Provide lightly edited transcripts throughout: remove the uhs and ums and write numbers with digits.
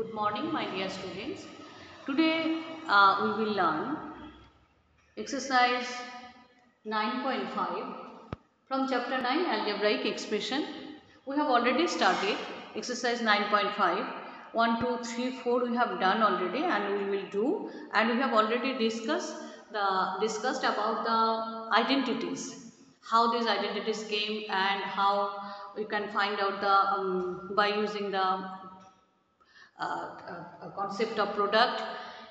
Good morning, my dear students. Today we will learn exercise 9.5 from chapter 9 algebraic expression. We have already started exercise 9.5. 1, 2, 3, 4 we have done already and we will do, and we have already discussed about the identities, how these identities came and how we can find out the by using the concept of product,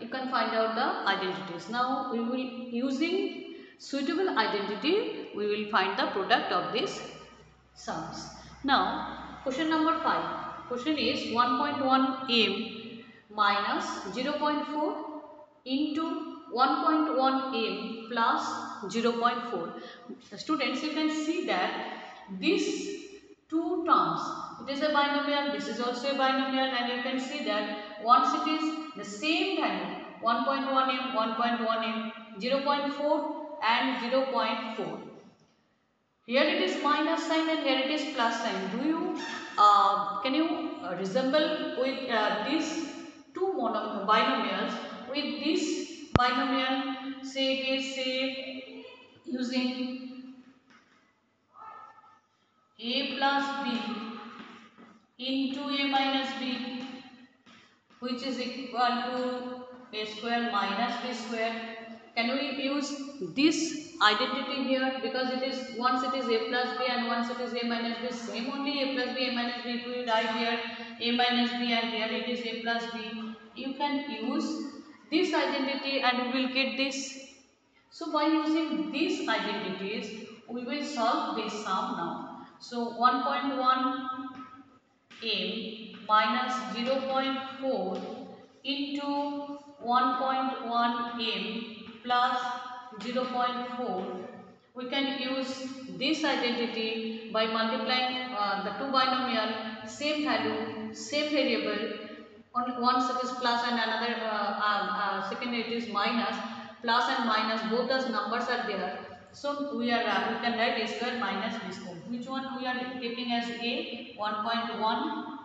you can find out the identities. Now we will, using suitable identity, we will find the product of these sums. Now question number 5. Question is 1.1 m minus 0.4 into 1.1 m plus 0.4. Students, you can see that this two terms, it is a binomial, this is also a binomial, and you can see that once it is the same value 1.1 m, 1.1 m, 0.4 and 0.4. Here it is minus sign and here it is plus sign. Do you can you resemble with these two binomials with this binomial? Say it is, say, using a plus b into a minus b, which is equal to a square minus b square. Can we use this identity here, because it is, once it is a plus b and once it is a minus b, same only a plus b, a minus b. If we write here a minus b and here it is a plus b, you can use this identity and we will get this. So by using these identities, we will solve this sum now. So 1.1 m minus 0.4 into 1.1 m plus 0.4. We can use this identity by multiplying the two binomial, same value, same variable. Once it is plus and another second it is minus. Plus and minus, both those numbers are there. So we can write a square minus b square. Which one we are taking as a? 1.1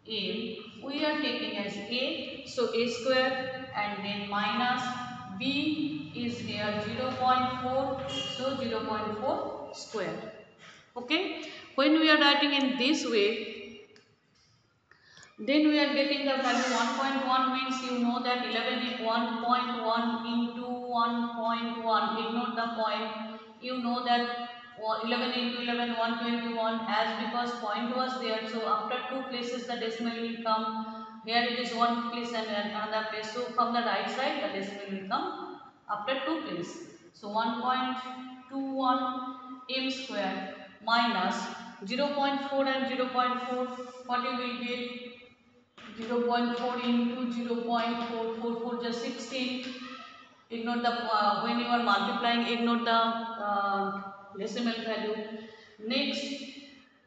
a. We are taking as a. So a square and then minus b is here 0.4. So 0.4 square. Okay. When we are writing in this way, then we are getting the value 1.1 means, you know that 11 1.1 into 1.1, ignore the point, you know that 11 into 11 121, as because point was there, so after two places the decimal will come. Here it is one place and another place, so from the right side the decimal will come after two places. So 1.21 m square minus 0.4 and 0.4, what you will get? 0.4 into 0.444 just 16. Ignore the when you are multiplying, ignore the decimal value. Next,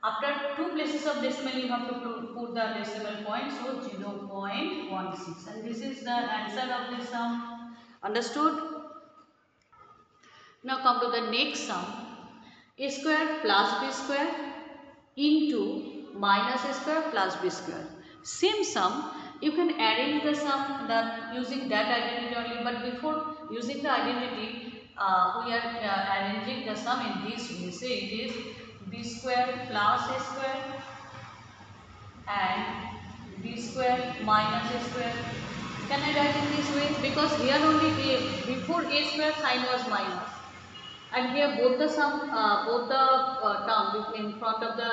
after two places of decimal you have to put the decimal point, so 0.16, and this is the answer of this sum. Understood? Now come to the next sum. A square plus b square into minus a square plus b square. Same sum, you can arrange the sum that using that identity only, but before using the identity, we are arranging the sum in this way. Say it is b square plus a square and b square minus a square. Can I write in this way? Because here only a, before a square sign was minus, and here both the sum, both the term in front of the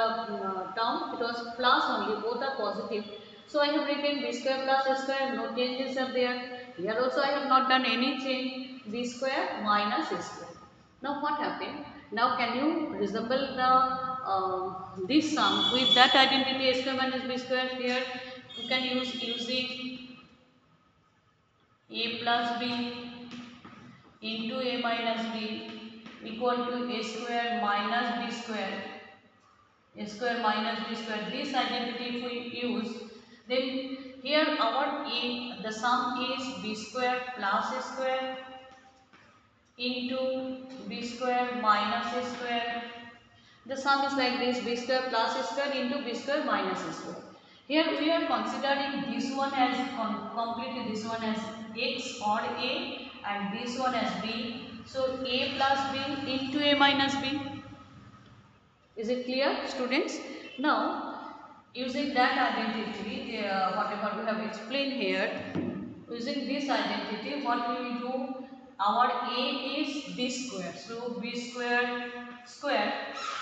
term, it was plus only, both are positive. So I have written b square plus a square, no changes are there. Here also I have not done any change, b square minus a square. Now what happened? Now can you resemble the this sum with that identity, a square minus b square? Here you can use using a plus b into a minus b equal to a square minus b square, a square minus b square. This identity if we use, then here our a, the sum is b square plus a square into b square minus a square. The sum is like this, b square plus a square into b square minus a square. Here we are considering this one as completely this one as x or a and this one as b. So a plus b into a minus b. Is it clear, students? Now using that identity, whatever we have explained here, using this identity, what we will do? Our a is b square. So b square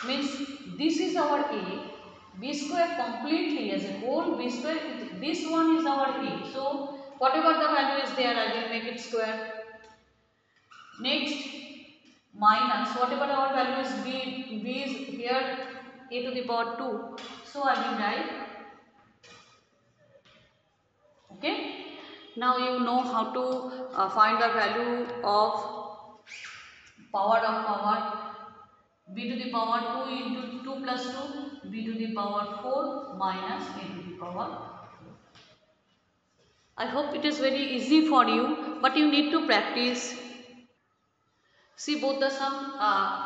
means this is our a. B square completely as a whole, b square, this one is our a. So whatever the value is there, I will make it square. Next, minus whatever our value is b is here a to the power 2. So I will write, okay. Now you know how to find the value of power of power. B to the power 2 into 2 plus 2, b to the power 4 minus a to the power. I hope it is very easy for you, but you need to practice. See both the sum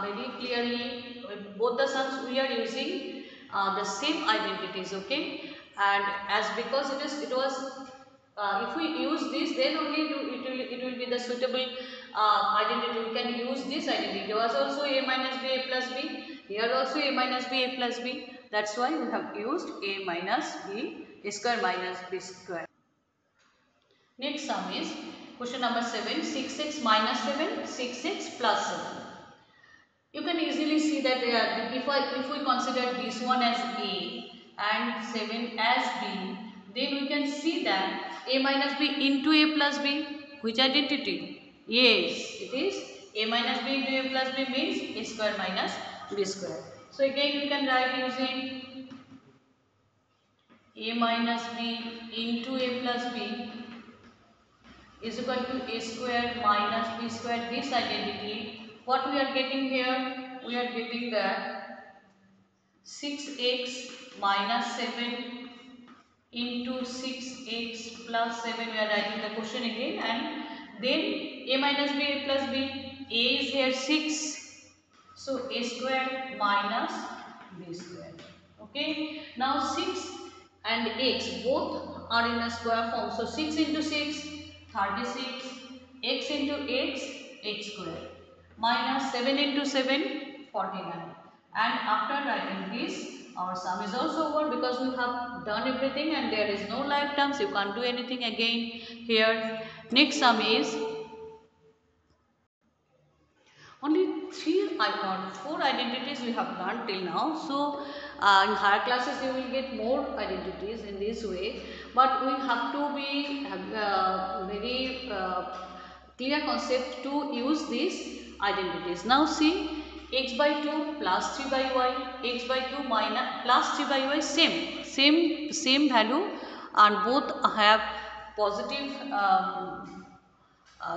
very clearly. Both the sums we are using the same identities, okay? And as because it was if we use this, then only it will be the suitable identity. We can use this identity. There was also a minus b a plus b. Here also a minus b a plus b. That's why we have used a minus b square minus b square. Next sum is question number 7, 6x minus 7, 6x plus 7. You can easily see that if we consider this one as A and 7 as B, then we can see that A minus B into A plus B. Which identity? Yes, it is A minus B into A plus B means A square minus B square. So again we can write using A minus B into A plus B is equal to a square minus b square, this identity. What we are getting here? We are getting that 6x minus 7 into 6x plus 7. We are writing the question again, and then a minus b a plus b. A is here 6. So a square minus b square. Okay. Now 6 and x both are in a square form. So 6 into 6, 36, x into x square, minus 7 into 7, 49. And after writing this, our sum is also over because we have done everything and there is no like terms. You can't do anything again here. Next sum is only 4 identities we have learned till now. So in higher classes you will get more identities in this way, but we have to be very clear concept to use these identities. Now see, x by 2 plus 3 by y, x by 2 minus plus 3 by y, same value, and both have positive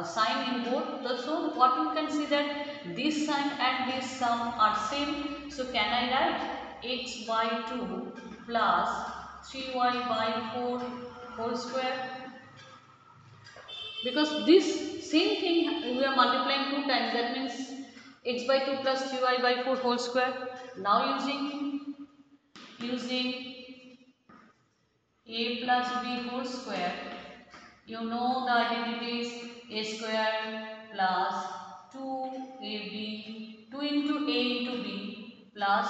sign in both. So what you can see that this sign and this sum are same. So can I write x by 2 plus 3y by 4 whole square? Because this same thing we are multiplying 2 times, that means x by 2 plus 3y by 4 whole square. Now using a plus b whole square, you know the identities a square plus 2ab, 2 into a into b plus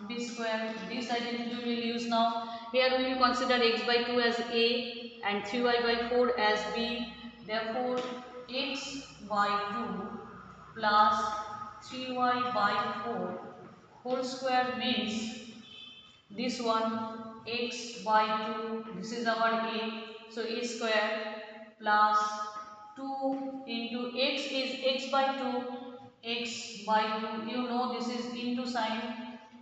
b square. This identity we will use now. Here we will consider x by 2 as a and 3y by 4 as b. Therefore x by 2 plus 3y by 4 whole square means this one x by 2, this is our a, so a square plus 2 into x is x by 2, x by 2, you know this is into sign,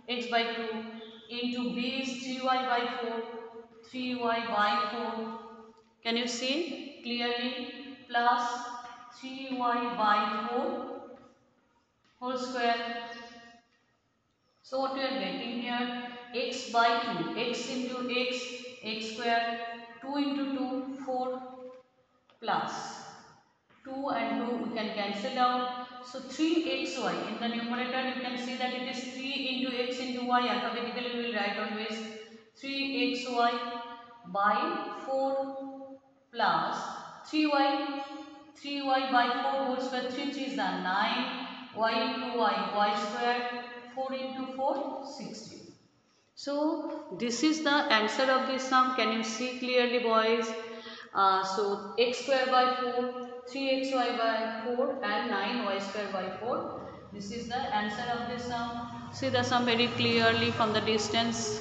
x by 2 into b is 3y by 4, 3y by 4, can you see clearly, plus 3y by 4 whole square. So what we are getting here, x by 2, x into x square, 2 into 2, 4 plus 2 and 2 we can cancel out. So 3xy, in the numerator you can see that it is 3 into x into y, alphabetically we will write always 3xy by 4 plus 3y by 4 whole square, 3 3s are 9, y into y square, 4 into 4, 16. So this is the answer of this sum. Can you see clearly, boys? So x square by 4, 3xy by 4 and 9y square by 4. This is the answer of this sum. See the sum very clearly from the distance.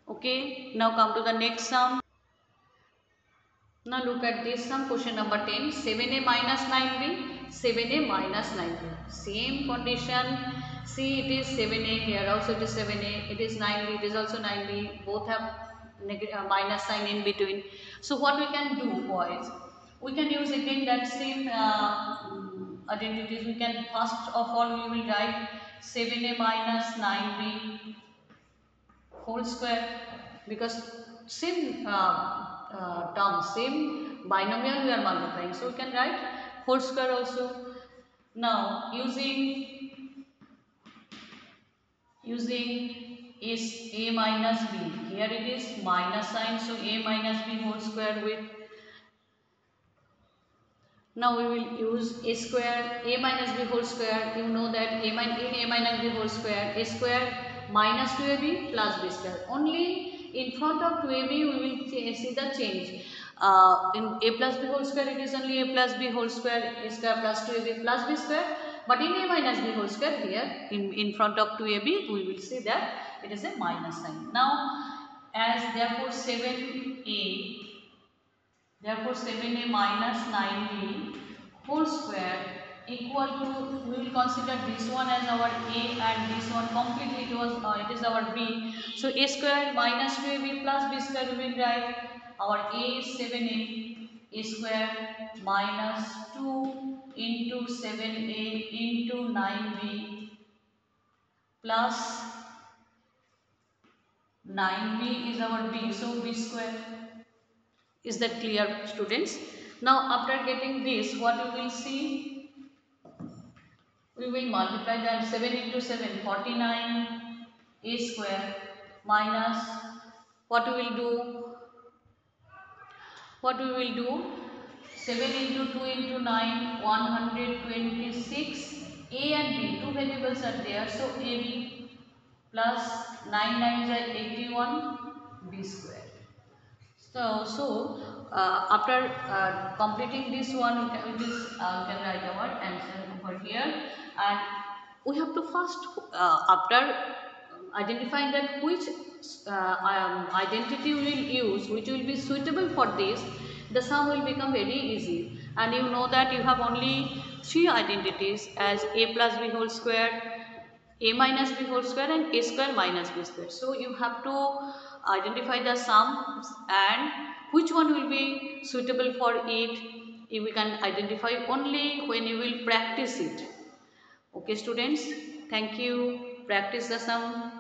Okay, now come to the next sum. Now look at this sum, question number 10, 7a minus 9b, 7a minus 9b. Same condition. See, it is 7a, here also it is 7a, it is 9b, it is also 9b, both have minus sign in between. So what we can do, boys, we can use again that same identities. We can first of all we will write 7a minus 9b whole square, because same term, same binomial we are multiplying, so we can write whole square also. Now using is a minus b, here it is minus sign, so a minus b whole square with, now we will use a square, a minus b whole square. You know that in a minus b whole square, a square minus 2ab plus b square. Only in front of 2ab we will see the change. In a plus b whole square, it is only a plus b whole square, a square plus 2ab plus b square. But in a minus b whole square, here in front of 2ab we will see that it is a minus sign. Now, as therefore 7a, therefore 7a minus 9b whole square equal to, we will consider this one as our a and this one completely it is our b. So a square minus 2ab plus b square, we will write our a is 7a, a square minus 2 into 7a into 9b plus 9b is our b, so b square. Is that clear, students? Now after getting this, what we will see, we will multiply that 7 into 7, 49 a square minus, what we will do, 7 into 2 into 9, 126, a and b, two variables are there, so ab plus 9 9s are 81, b square. So after completing this one, we can write our answer over here, and we have to first, after identifying that which identity we will use, which will be suitable for this, the sum will become very easy. And you know that you have only three identities as a plus b whole square, a minus b whole square and a square minus b square. So you have to identify the sums and which one will be suitable for it. We can identify only when you will practice it. Okay students, thank you. Practice the sum.